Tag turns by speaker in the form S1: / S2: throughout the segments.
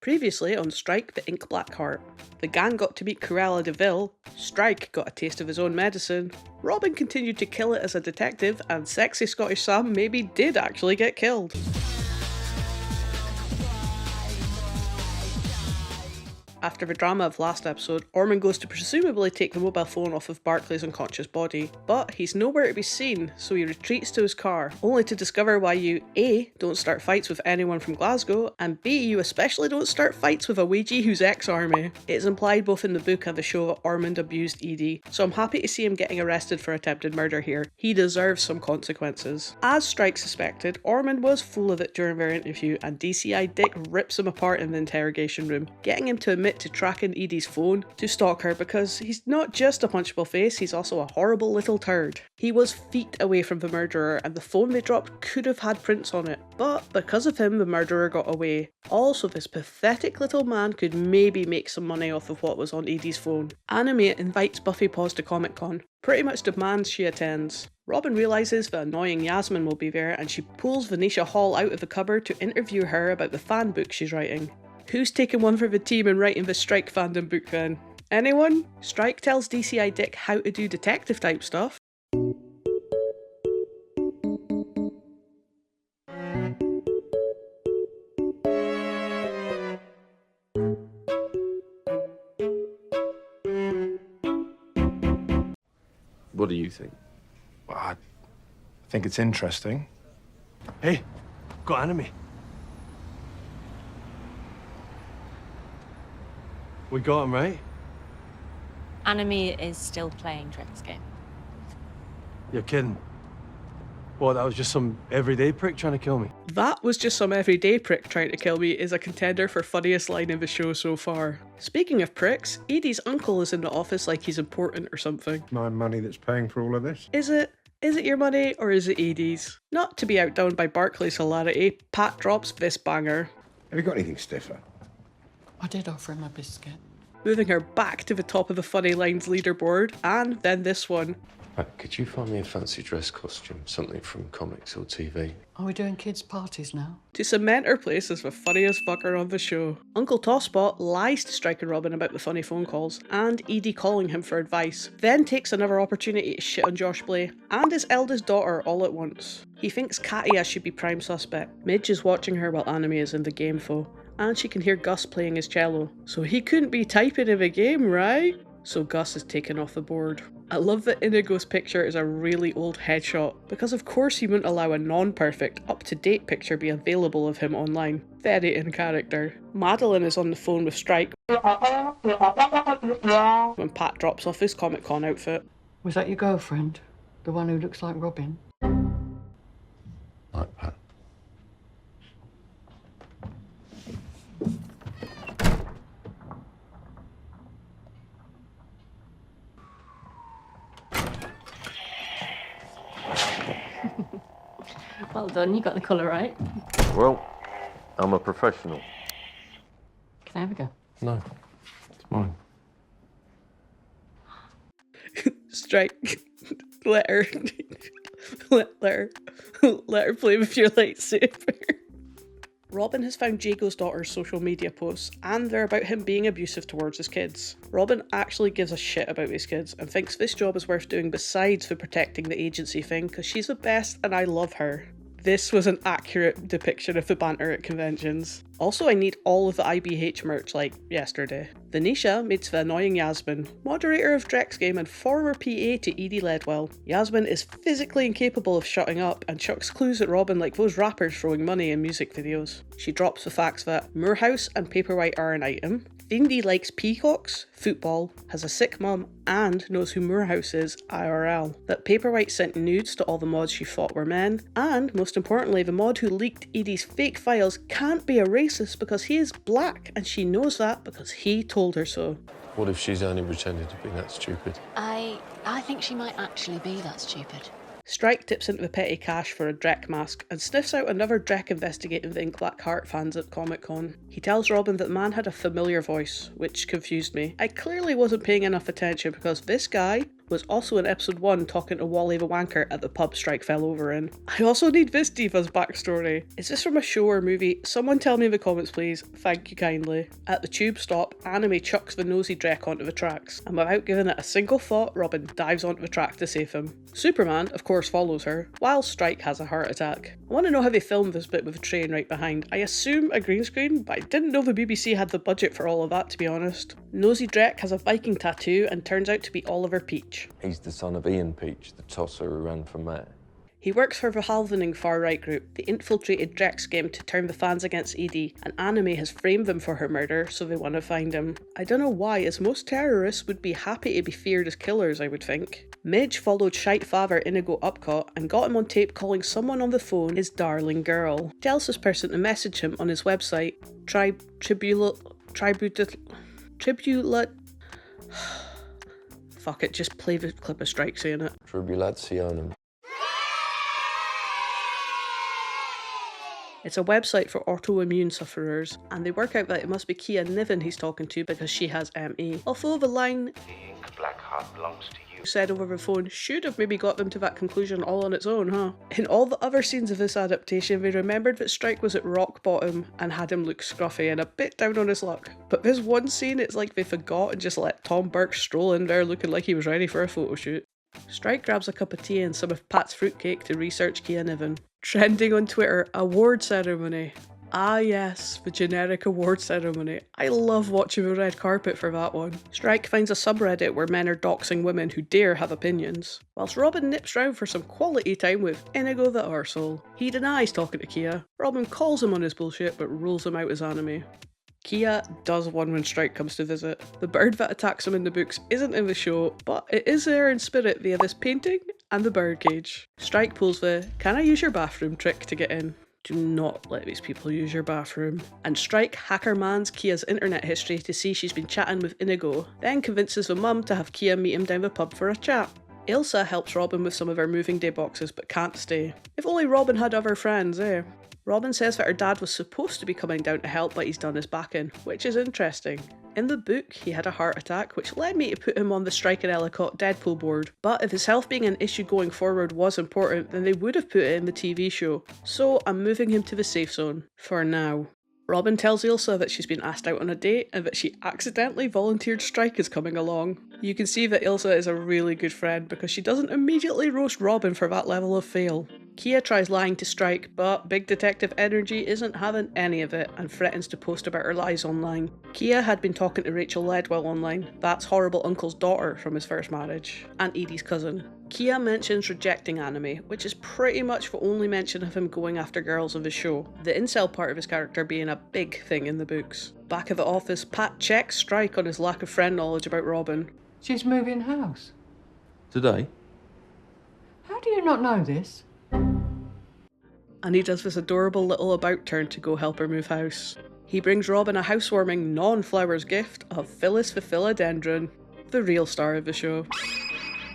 S1: Previously on Strike the Ink Blackheart, the gang got to meet Cruella de Vil, Strike got a taste of his own medicine, Robin continued to kill it as a detective, and sexy Scottish Sam maybe did actually get killed. After the drama of last episode, Ormond goes to presumably take the mobile phone off of Barclay's unconscious body, but he's nowhere to be seen, so he retreats to his car, only to discover why you A. don't start fights with anyone from Glasgow, and B. you especially don't start fights with a Ouija who's ex-army. It's implied both in the book and the show that Ormond abused Edie, so I'm happy to see him getting arrested for attempted murder here. He deserves some consequences. As Strike suspected, Ormond was full of it during their interview, and DCI Dick rips him apart in the interrogation room, getting him to admit to tracking Edie's phone to stalk her because he's not just a punchable face, he's also a horrible little turd. He was feet away from the murderer and the phone they dropped could have had prints on it, but because of him the murderer got away. Also, this pathetic little man could maybe make some money off of what was on Edie's phone. Animate invites Buffy Paws to Comic Con, pretty much demands she attends. Robin realises that annoying Yasmin will be there and she pulls Venetia Hall out of the cupboard to interview her about the fan book she's writing. Who's taking one for the team and writing the Strike fandom book then? Anyone? Strike tells DCI Dick how to do detective type stuff.
S2: What do you think?
S3: Well, I think it's interesting.
S4: Hey, got enemy. We got him, right?
S5: Enemy is still playing Drake's game.
S4: You're kidding. What, that was just some everyday prick trying to kill me?
S1: That was just some everyday prick trying to kill me is a contender for funniest line in the show so far. Speaking of pricks, Edie's uncle is in the office like he's important or something.
S6: My money that's paying for all of this?
S1: Is it? Is it your money or is it Edie's? Not to be outdone by Barclay's hilarity, Pat drops this banger.
S6: Have you got anything stiffer?
S7: I did offer him a biscuit.
S1: Moving her back to the top of the funny lines leaderboard, and then this one.
S2: Could you find me a fancy dress costume? Something from comics or TV?
S7: Are we doing kids' parties now?
S1: To cement her place as the funniest fucker on the show. Uncle Tosspot lies to Strike and Robin about the funny phone calls, and Edie calling him for advice, then takes another opportunity to shit on Josh Blay, and his eldest daughter all at once. He thinks Katia should be prime suspect. Midge is watching her while Anime is in the game though, and she can hear Gus playing his cello. So he couldn't be typing in the game, right? So Gus is taken off the board. I love that Inigo's picture is a really old headshot, because of course he wouldn't allow a non-perfect, up-to-date picture be available of him online. Very in character. Madeline is on the phone with Strike when Pat drops off his Comic Con outfit.
S7: Was that your girlfriend? The one who looks like Robin?
S2: Like Pat.
S5: Well done, you got the colour right.
S2: Well, I'm a professional.
S5: Can I have a go?
S2: No, it's mine.
S1: Strike. let her play with your lightsaber. Robin has found Jago's daughter's social media posts, and they're about him being abusive towards his kids. Robin actually gives a shit about his kids, and thinks this job is worth doing besides for protecting the agency thing, because she's the best and I love her. This was an accurate depiction of the banter at conventions. Also, I need all of the IBH merch like yesterday. Venetia meets the annoying Yasmin, moderator of Drek's game and former PA to Edie Ledwell. Yasmin is physically incapable of shutting up and chucks clues at Robin like those rappers throwing money in music videos. She drops the facts that Moorhouse and Paperwhite are an item, Findy likes peacocks, football, has a sick mum, and knows who Moorhouse is IRL. That Paperwhite sent nudes to all the mods she thought were men, and most importantly, the mod who leaked Edie's fake files can't be a racist because he is black, and she knows that because he told her so.
S2: What if she's only pretending to be that stupid?
S5: I think she might actually be that stupid.
S1: Strike dips into the petty cash for a Drek mask and sniffs out another Drek investigating the Ink Blackheart fans at Comic Con. He tells Robin that the man had a familiar voice, which confused me. I clearly wasn't paying enough attention because this guy was also in episode 1 talking to Wally the Wanker at the pub Strike fell over in. I also need this diva's backstory. Is this from a show or movie? Someone tell me in the comments please. Thank you kindly. At the tube stop, Anime chucks the nosy Drek onto the tracks, and without giving it a single thought, Robin dives onto the track to save him. Superman, of course, follows her, while Strike has a heart attack. I want to know how they filmed this bit with a train right behind. I assume a green screen, but I didn't know the BBC had the budget for all of that, to be honest. Nosy Drek has a Viking tattoo and turns out to be Oliver Peach.
S2: He's the son of Ian Peach, the tosser who ran for mayor.
S1: He works for the Halvening far-right group. They infiltrated Drek's game to turn the fans against Edie, and Anime has framed them for her murder, so they want to find him. I don't know why, as most terrorists would be happy to be feared as killers, I would think. Midge followed shite father Inigo Ellacott and got him on tape calling someone on the phone his darling girl. Tells this person to message him on his website, Fuck it, just play the clip of Strike saying it.
S2: Tribulationum.
S1: It's a website for autoimmune sufferers, and they work out that it must be Kia Niven he's talking to because she has ME. Although the line,
S8: "The ink black heart belongs to you,"
S1: said over the phone should have maybe got them to that conclusion all on its own, huh? In all the other scenes of this adaptation, they remembered that Strike was at rock bottom and had him look scruffy and a bit down on his luck. But this one scene, it's like they forgot and just let Tom Burke stroll in there looking like he was ready for a photo shoot. Strike grabs a cup of tea and some of Pat's fruitcake to research Kia Niven. Trending on Twitter, award ceremony. Ah yes, the generic award ceremony. I love watching the red carpet for that one. Strike finds a subreddit where men are doxing women who dare have opinions, whilst Robin nips round for some quality time with Inigo the arsehole. He denies talking to Kia. Robin calls him on his bullshit but rules him out as Anime. Kia does one when Strike comes to visit. The bird that attacks him in the books isn't in the show, but it is there in spirit via this painting and the birdcage. Strike pulls the "can I use your bathroom" trick to get in. Do not let these people use your bathroom. And Strike hackermans Kia's internet history to see she's been chatting with Inigo, then convinces the mum to have Kia meet him down the pub for a chat. Ilsa helps Robin with some of her moving day boxes but can't stay. If only Robin had other friends, eh? Robin says that her dad was supposed to be coming down to help but he's done his back in, which is interesting. In the book, he had a heart attack, which led me to put him on the Strike and Ellacott Deadpool board. But if his health being an issue going forward was important, then they would have put it in the TV show. So I'm moving him to the safe zone. For now. Robin tells Ilsa that she's been asked out on a date and that she accidentally volunteered Strike is coming along. You can see that Ilsa is a really good friend because she doesn't immediately roast Robin for that level of fail. Kia tries lying to Strike, but Big Detective Energy isn't having any of it and threatens to post about her lies online. Kia had been talking to Rachel Ledwell online, that's horrible uncle's daughter from his first marriage, and Edie's cousin. Kia mentions rejecting Anime, which is pretty much the only mention of him going after girls in the show, the incel part of his character being a big thing in the books. Back at the office, Pat checks Strike on his lack of friend knowledge about Robin.
S7: She's moving house.
S2: Today?
S7: How do you not know this?
S1: And he does this adorable little about turn to go help her move house. He brings Robin a housewarming, non-flowers gift of Phyllis the Philodendron, the real star of the show.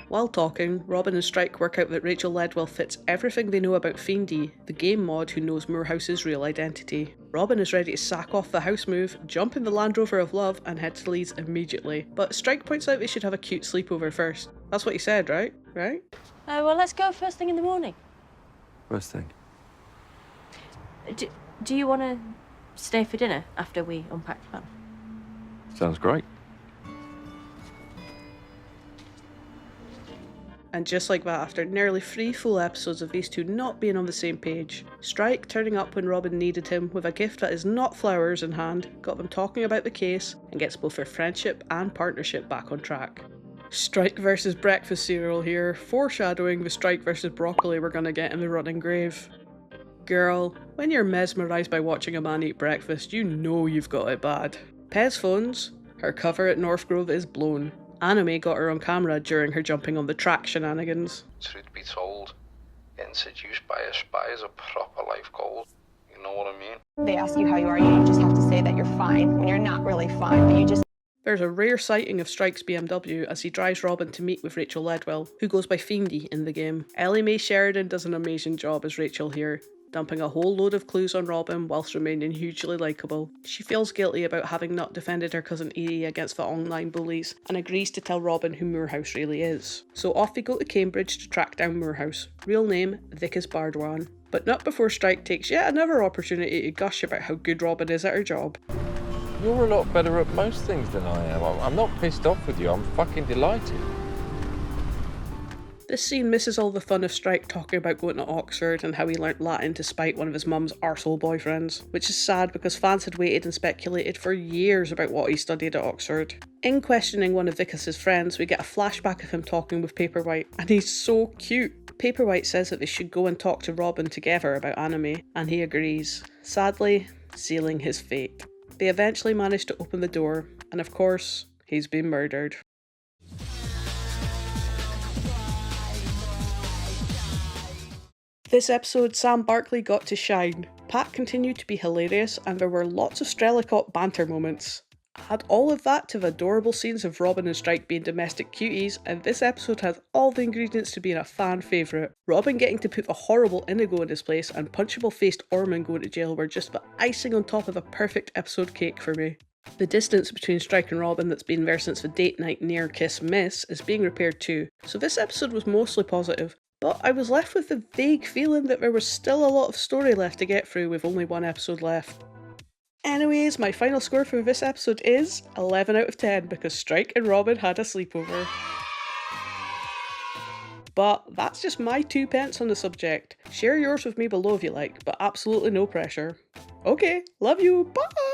S1: While talking, Robin and Strike work out that Rachel Ledwell fits everything they know about Fiendy, the game mod who knows Moorhouse's real identity. Robin is ready to sack off the house move, jump in the Landrover of Love, and head to Leeds immediately. But Strike points out they should have a cute sleepover first. That's what he said, right? Right?
S5: Well, let's go first thing in the morning.
S2: First thing.
S5: Do you want to stay for dinner after we unpack the van?
S2: Sounds great.
S1: And just like that, after nearly 3 full episodes of these two not being on the same page, Strike turning up when Robin needed him with a gift that is not flowers in hand, got them talking about the case, and gets both their friendship and partnership back on track. Strike versus breakfast cereal here, foreshadowing the Strike versus broccoli we're gonna get in the running grave. Girl, when you're mesmerised by watching a man eat breakfast, you know you've got it bad. Pez phones, her cover at North Grove is blown. Anime got her on camera during her jumping on the track shenanigans.
S8: Truth be told, getting seduced by a spy is a proper life goal. You know what I mean?
S9: They ask you how you are, you just have to say that you're fine when you're not really fine, but you just...
S1: There's a rare sighting of Strike's BMW as he drives Robin to meet with Rachel Ledwell, who goes by Fiendy in the game. Ellie Mae Sheridan does an amazing job as Rachel here. dumping a whole load of clues on Robin whilst remaining hugely likeable. She feels guilty about having not defended her cousin Edie against the online bullies and agrees to tell Robin who Moorhouse really is. So off we go to Cambridge to track down Moorhouse. Real name, Vickers Bardwan. But not before Strike takes yet another opportunity to gush about how good Robin is at her job.
S10: You're a lot better at most things than I am. I'm not pissed off with you, I'm fucking delighted.
S1: This scene misses all the fun of Strike talking about going to Oxford and how he learnt Latin to spite one of his mum's arsehole boyfriends, which is sad because fans had waited and speculated for years about what he studied at Oxford. In questioning one of Vickers' friends, we get a flashback of him talking with Paperwhite, and he's so cute. Paperwhite says that they should go and talk to Robin together about anime, and he agrees, sadly sealing his fate. They eventually manage to open the door, and of course, he's been murdered. This episode, Sam Barkley got to shine. Pat continued to be hilarious, and there were lots of Strellicott banter moments. Add all of that to the adorable scenes of Robin and Strike being domestic cuties, and this episode has all the ingredients to being a fan favourite. Robin getting to put the horrible Inigo in his place and punchable-faced Orman going to jail were just the icing on top of a perfect episode cake for me. The distance between Strike and Robin that's been there since the date night near kiss miss is being repaired too, so this episode was mostly positive. But I was left with the vague feeling that there was still a lot of story left to get through with only one episode left. Anyways, my final score for this episode is 11 out of 10 because Strike and Robin had a sleepover. But that's just my 2 pence on the subject. Share yours with me below if you like, but absolutely no pressure. Okay, love you, bye!